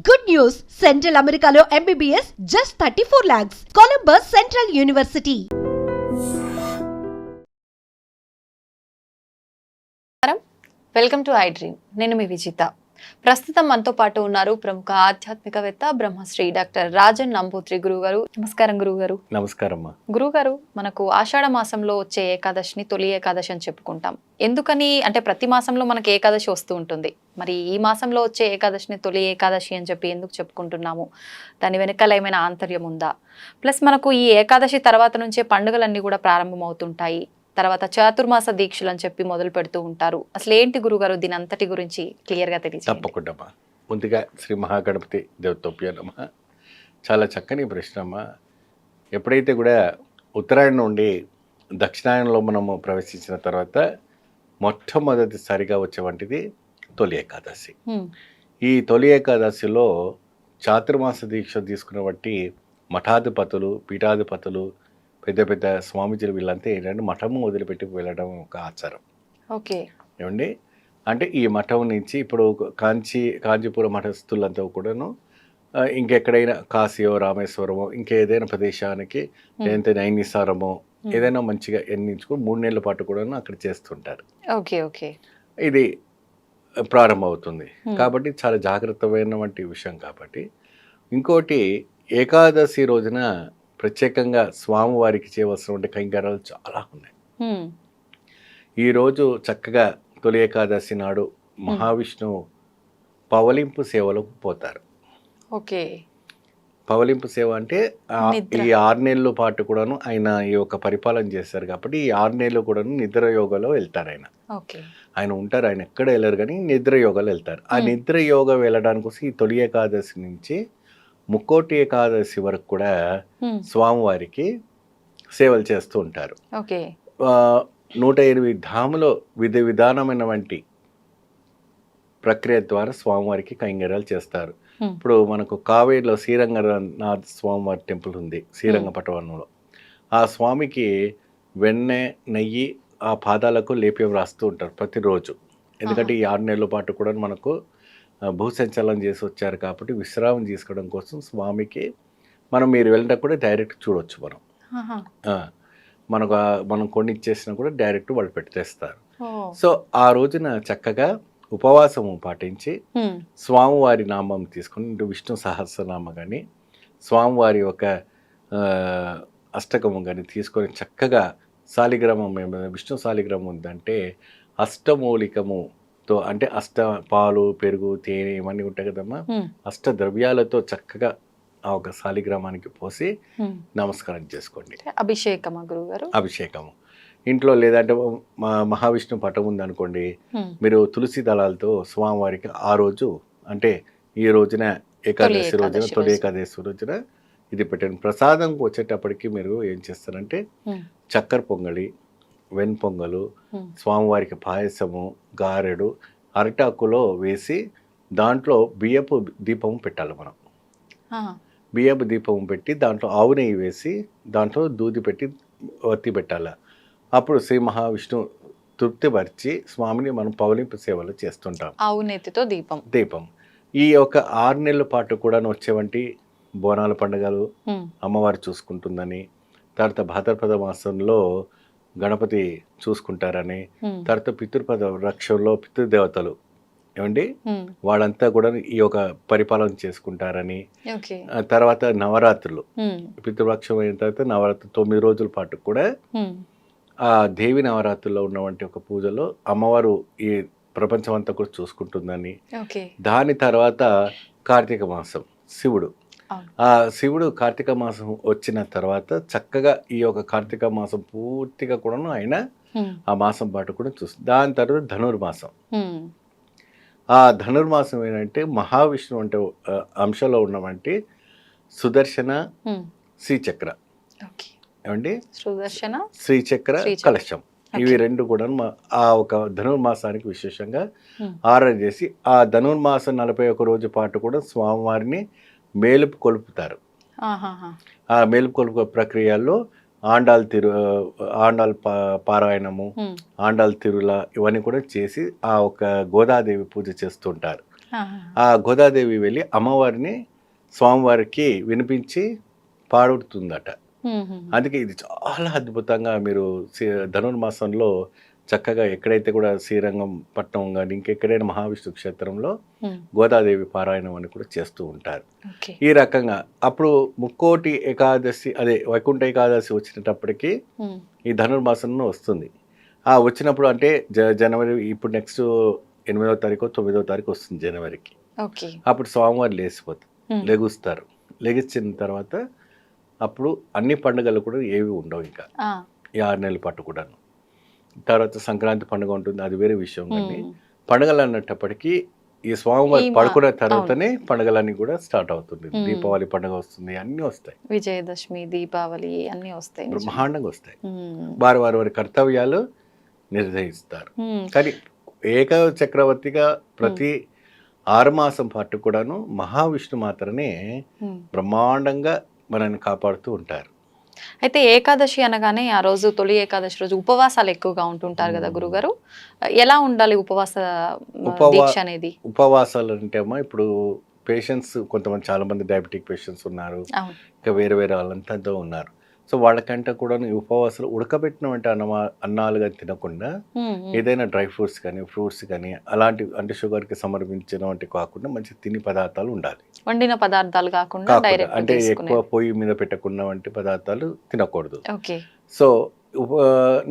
Good news! Central Americano MBBS just 34 lakhs. Columbus Central University. Welcome to I dream. నేను మీ విజిత. ప్రస్తుతం మనతో పాటు ఉన్నారు ప్రముఖ ఆధ్యాత్మికవేత్త బ్రహ్మశ్రీ డాక్టర్ రాజన్ నంబూత్రి గురుగారు. నమస్కారం గురుగారు. నమస్కారం గురుగారు, మనకు ఆషాఢ మాసంలో వచ్చే ఏకాదశిని తొలి ఏకాదశి అని చెప్పుకుంటాం. ఎందుకని అంటే ప్రతి మాసంలో మనకి ఏకాదశి వస్తూ ఉంటుంది. మరి ఈ మాసంలో వచ్చే ఏకాదశిని తొలి ఏకాదశి అని చెప్పి ఎందుకు చెప్పుకుంటున్నాము? దాని వెనకాల ఏమైనా ఆంతర్యం ఉందా? ప్లస్ మనకు ఈ ఏకాదశి తర్వాత నుంచే పండుగలన్నీ కూడా ప్రారంభమవుతుంటాయి. తర్వాత చాతుర్మాస దీక్షలు అని చెప్పి మొదలు పెడుతూ ఉంటారు. అసలు ఏంటి గురుగారు, దీని అంతటి గురించి క్లియర్ గా తెలియదు. తప్పకుండా ముందుగా శ్రీ మహాగణపతి దేవతోప్య నమః. చాలా చక్కని ప్రశ్న అమ్మా. ఎప్పుడైతే కూడా ఉత్తరాయణం నుండి దక్షిణాయనంలో మనము ప్రవేశించిన తర్వాత మొట్టమొదటిసారిగా వచ్చే వంటిది తొలి ఏకాదశి. ఈ తొలి ఏకాదశిలో చాతుర్మాస దీక్ష తీసుకున్న బట్టి మఠాధిపతులు, పీఠాధిపతులు, పెద్ద పెద్ద స్వామీజీలు వీళ్ళంతా ఏంటంటే మఠము వదిలిపెట్టి వెళ్ళడం ఒక ఆచారం. ఓకే ఏమండి, అంటే ఈ మఠం నుంచి ఇప్పుడు కాంచీపురం మఠస్థులంతా కూడాను ఇంకెక్కడైనా కాశీయో రామేశ్వరమో ఇంకేదైనా ప్రదేశానికి లేదంటే నైనిసారమో ఏదైనా మంచిగా ఎన్నించుకుని 3 నెలల పాటు కూడా అక్కడ చేస్తుంటారు. ఓకే ఓకే ఇది ప్రారంభమవుతుంది కాబట్టి చాలా జాగ్రత్తమైన వంటి విషయం. కాబట్టి ఇంకోటి ఏకాదశి రోజున ప్రత్యేకంగా స్వామివారికి చేయవలసినటువంటి కైంకర్యాలు చాలా ఉన్నాయి. ఈరోజు చక్కగా తొలి ఏకాదశి నాడు మహావిష్ణువు పవలింపు సేవలకు పోతారు. ఓకే, పవలింపు సేవ అంటే ఈ 6 నెలల పాటు కూడాను ఆయన ఈ యొక్క పరిపాలన చేస్తారు కాబట్టి ఈ 6 నెలలు కూడాను నిద్ర యోగలో వెళ్తారు. ఆయన ఉంటారు, ఆయన ఎక్కడ వెళ్ళరు కానీ నిద్ర యోగాలో వెళ్తారు. ఆ నిద్ర యోగ వెళ్ళడానికి కోసం ఈ తొలి ఏకాదశి నుంచి ముక్కోటి ఏకాదశి వరకు కూడా స్వామివారికి సేవలు చేస్తూ ఉంటారు. 108 ధాములో విధానమైన వంటి ప్రక్రియ ద్వారా స్వామివారికి కైంకర్యాలు చేస్తారు. ఇప్పుడు మనకు కావేరిలో శ్రీరంగనాథ స్వామివారి టెంపుల్ ఉంది, శ్రీరంగపట్టణంలో. ఆ స్వామికి వెన్నె, నెయ్యి ఆ పాదాలకు లేప్యం రాస్తూ ఉంటారు ప్రతిరోజు. ఎందుకంటే ఈ 6 నెలల పాటు కూడా మనకు భూసంచలనం చేసి వచ్చారు కాబట్టి విశ్రామం తీసుకోవడం కోసం స్వామికి మీరు వెళ్ళినా కూడా డైరెక్ట్ చూడవచ్చు. మనం కొన్ని ఇచ్చేసినా కూడా డైరెక్ట్ వాళ్ళు పెట్టేస్తారు. సో ఆ రోజున చక్కగా ఉపవాసము పాటించి స్వామివారి నామం తీసుకుని విష్ణు సహస్రనామ కానీ స్వామివారి యొక్క అష్టకము కానీ తీసుకొని చక్కగా శాలిగ్రామం, విష్ణు శాలిగ్రామం ఉందంటే అష్టమూలికముతో అంటే పాలు, పెరుగు, తేనె ఇవన్నీ ఉంటాయి కదమ్మా, అష్ట ద్రవ్యాలతో చక్కగా ఆ ఒక శాలిగ్రామానికి పోసి నమస్కారం చేసుకోండి. అభిషేకమా గురుగారు? అభిషేకము ఇంట్లో లేదంటే మహావిష్ణు పటం ఉందనుకోండి, మీరు తులసి దళాలతో స్వామివారికి ఆ రోజు అంటే ఈ రోజున ఏకాదశి రోజున తొలి ఏకాదశి రోజున ఇది పెట్టండి. ప్రసాదంకి వచ్చేటప్పటికి మీరు ఏం చేస్తారంటే చక్కెర పొంగలి, వెన్ పొంగలు, స్వామివారికి పాయసము, గారెడు అరటాకులో వేసి దాంట్లో బియ్యపు దీపం పెట్టాలి. మనం బియ్యపు దీపం పెట్టి దాంట్లో ఆవు నెయ్యి వేసి దాంట్లో దూది పెట్టి ఒత్తి పెట్టాలి. అప్పుడు శ్రీ మహావిష్ణు తృప్తిపరిచి స్వామిని మనం పవలింపు సేవలు చేస్తుంటాం. ఆవు నెయ్యితో దీపం. ఈ యొక్క 6 నెలల పాటు కూడా వచ్చేవంటి బోనాల పండుగలు అమ్మవారు చూసుకుంటుందని, తర్వాత భాద్రపద మాసంలో గణపతి చూసుకుంటారని, తర్వాత పితృపద వృక్షంలో పితృదేవతలు ఏమండి వాళ్ళంతా కూడా ఈ యొక్క పరిపాలన చేసుకుంటారని, తర్వాత నవరాత్రులు పితృపక్షం అయిన తర్వాత నవరాత్రి 9 రోజుల పాటు కూడా ఆ దేవి నవరాత్రుల్లో ఉన్నటువంటి ఒక పూజలో అమ్మవారు ఈ ప్రపంచం అంతా కూడా చూసుకుంటుందని, దాని తర్వాత కార్తీక మాసం శివుడు, ఆ శివుడు కార్తీక మాసం వచ్చిన తర్వాత చక్కగా ఈ యొక్క కార్తీక మాసం పూర్తిగా కూడా ఆయన ఆ మాసం పాటు కూడా చూస్తుంది. దాని తర్వాత ధనుర్మాసం. ఆ ధనుర్మాసం ఏంటంటే మహావిష్ణువు అంటే అంశంలో ఉన్నవంటి సుదర్శన, శ్రీచక్ర ఏమండి, శ్రీచక్ర, కలశం ఇవి రెండు కూడా ఆ ఒక ధనుర్మాసానికి విశేషంగా ఆరాధన చేసి ఆ ధనుర్మాసం 41 రోజు పాటు కూడా స్వామివారిని మేలుపు కొలుపుతారు. ఆ మేలుపు కొలుపు ప్రక్రియల్లో ఆండాల్ పారాయణము, ఆండాల్ తిరుల ఇవన్నీ కూడా చేసి ఆ ఒక గోదాదేవి పూజ చేస్తుంటారు. ఆ గోదాదేవి వెళ్ళి అమ్మవారిని స్వామివారికి వినిపించి పాడుతుందట. అందుకే ఇది చాలా అద్భుతంగా మీరు ధనుర్మాసంలో చక్కగా ఎక్కడైతే కూడా శ్రీరంగం పట్నం కానీ ఇంకెక్కడైనా మహావిష్ణు క్షేత్రంలో గోదాదేవి పారాయణం అని కూడా చేస్తూ ఉంటారు. ఈ రకంగా అప్పుడు ముక్కోటి ఏకాదశి అదే వైకుంఠ ఏకాదశి వచ్చినప్పటికీ ఈ ధనుర్మాసంలో వస్తుంది. వచ్చినప్పుడు అంటే జనవరి ఇప్పుడు నెక్స్ట్ 8వ తారీఖు 9వ తారీఖు వస్తుంది జనవరికి. అప్పుడు స్వామివారు లెగుస్తారు. లెగిసిన తర్వాత అప్పుడు అన్ని పండుగలు కూడా ఏవి ఉండవు ఇంకా ఈ 6 నెలల పాటు కూడాను. తర్వాత సంక్రాంతి పండుగ ఉంటుంది, అది వేరే విషయం. కానీ పండుగలు అన్నప్పటికీ ఈ స్వామివారి పడుకున్న తర్వాతనే పండుగలన్నీ కూడా స్టార్ట్ అవుతుంది. దీపావళి పండుగ వస్తుంది, అన్ని వస్తాయి, విజయదశమి, దీపావళి అన్ని వస్తాయి, బ్రహ్మాండంగా వస్తాయి. వారి కర్తవ్యాలు నిర్వహిస్తారు. కానీ చక్రవర్తిగా ప్రతి 6 మాసం పాటు కూడాను మహావిష్ణు మాత్రమే బ్రహ్మాండంగా మనల్ని కాపాడుతూ ఉంటారు. అయితే ఏకాదశి అనగానే ఆ రోజు తొలి ఏకాదశి రోజు ఉపవాసాలు ఎక్కువగా ఉంటుంటారు కదా గురుగారు, ఎలా ఉండాలి దీక్ష అనేది? ఉపవాసాలు అంటే అమ్మా, ఇప్పుడు పేషెంట్స్ కొంతమంది చాలా మంది డయాబెటిక్ పేషెంట్స్ ఉన్నారు, ఇంకా వేరే వాళ్ళంతా ఉన్నారు. సో వాళ్ళకంటే కూడా ఉపవాసాలు ఉడకబెట్టినటువంటి అన్నాలుగా తినకుండా ఏదైనా డ్రై ఫ్రూట్స్ కానీ ఫ్రూట్స్ కానీ అలాంటి అంటే షుగర్కి సంబంధించినవంటి కాకుండా మంచి తిని పదార్థాలు ఉండాలి. వండిన పదార్థాలు కాకుండా అంటే ఎక్కువ పొయ్యి మీద పెట్టకుండా వంటి పదార్థాలు తినకూడదు. సో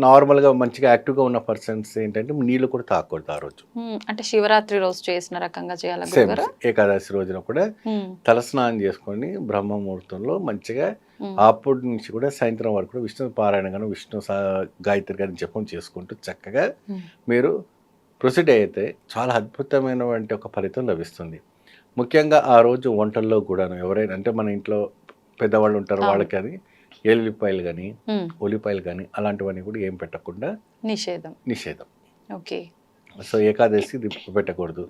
నార్మల్గా మంచిగా యాక్టివ్గా ఉన్న పర్సన్స్ ఏంటంటే నీళ్ళు కూడా తాగకూడదు ఆ రోజు. అంటే శివరాత్రి రోజు చేసిన రకంగా చేయాలి. ఏకాదశి రోజున కూడా తలస్నానం చేసుకొని బ్రహ్మ ముహూర్తంలో మంచిగా అప్పటి నుంచి కూడా సాయంత్రం వరకు కూడా విష్ణు పారాయణ కానీ విష్ణు గాయత్రి కానీ జపం చేసుకుంటూ చక్కగా మీరు ప్రొసీడ్ అయితే చాలా అద్భుతమైనటువంటి ఒక ఫలితం లభిస్తుంది. ముఖ్యంగా ఆ రోజు వంటల్లో కూడాను ఎవరైనా అంటే మన ఇంట్లో పెద్దవాళ్ళు ఉంటారు, వాళ్ళకి అది ఎల్లిపాయలు కానీ ఉల్లిపాయలు కానీ అలాంటివన్నీ కూడా ఏం పెట్టకుండా నిషేధం. సో ఏకాదశి పెట్టకూడదు,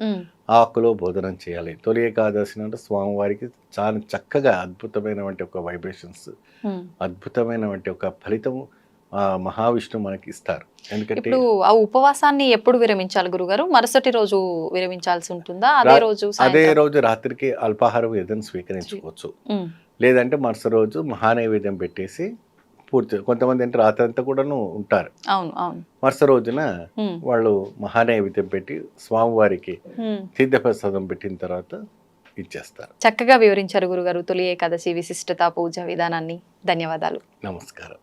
ఆకులో భోజనం చేయాలి. తొలి ఏకాదశి అంటే స్వామివారికి చాలా చక్కగా అద్భుతమైనటువంటి ఒక వైబ్రేషన్స్, అద్భుతమైనటువంటి ఒక ఫలితం మహావిష్ణు మనకి ఇస్తారు. ఎందుకంటే ఇప్పుడు ఆ ఉపవాసాన్ని ఎప్పుడు విరమించాలి గురుగారు? మరుసటి రోజు విరమించాల్సి ఉంటుందా? అదే రోజు రాత్రికి అల్పాహారం ఏదైనా స్వీకరించుకోవచ్చు, లేదంటే మరుసటి రోజు మహానైవేద్యం పెట్టేసి పూర్తి. కొంతమంది అంటే రాత్రి అంతా కూడాను ఉంటారు, మరుసటి రోజున వాళ్ళు మహానైవేద్యం పెట్టి స్వామివారికి తీర్థప్రసాదం పెట్టిన తర్వాత ఇచ్చేస్తారు. చక్కగా వివరించారు గురుగారు తొలి ఏకాదశి విశిష్టత, పూజ విధానాన్ని. ధన్యవాదాలు. నమస్కారం.